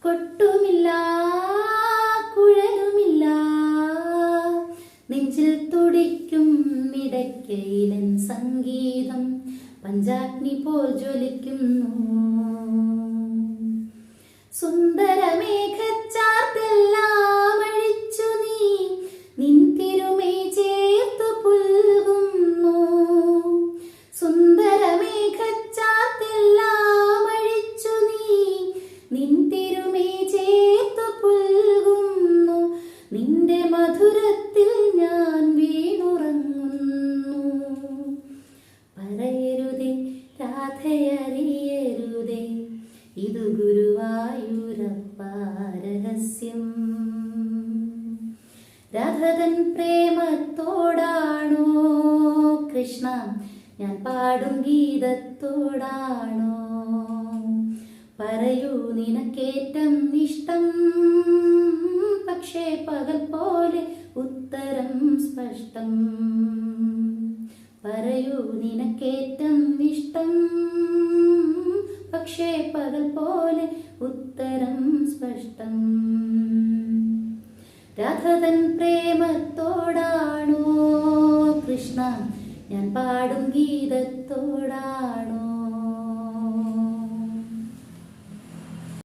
കൊട്ടുമില്ല കുഴലുമില്ല, നെഞ്ചിൽ തുടിക്കും ഇടയ്ക്കയിലൻ സംഗീതം പഞ്ചാഗ്നി പോൽ ജ്വലിക്കുന്നു. സുന്ദരമേഘച്ചാർത്തെല്ലാം അഴിച്ചു നീ നിൻ തിരുമൈ ചേർത്തു പുൽകുന്നു. സുന്ദരമേഘച്ചാർത്തെല്ലാം അഴിച്ചു നീ നിൻ തിരുമൈ ചേർത്തു പുൽകുന്നു. നിന്റെ മധുരത്തിൽ ഞാൻ വീണുറങ്ങുന്നു. പറയരുതേ രാധയറിയരുതേ, ഇതു ഗുരുവായൂരപ്പ രഹസ്യം. രാധതൻ പ്രേമത്തോടാണോ കൃഷ്ണ ഞാൻ പാടും ഗീതത്തോടാണോ? പറയൂ നിനക്കേറ്റം ഇഷ്ടം, പക്ഷേ പകൽ പോലെ ഉത്തരം സ്പഷ്ടം. പറയൂ നിനക്കേറ്റം ഇഷ്ടം, പക്ഷേ പകൽ പോലെ ഉത്തരം സ്പഷ്ടം. രാധതൻ പ്രേമത്തോടാണോ കൃഷ്ണ ഞാൻ പാടും ഗീതത്തോടാണോ?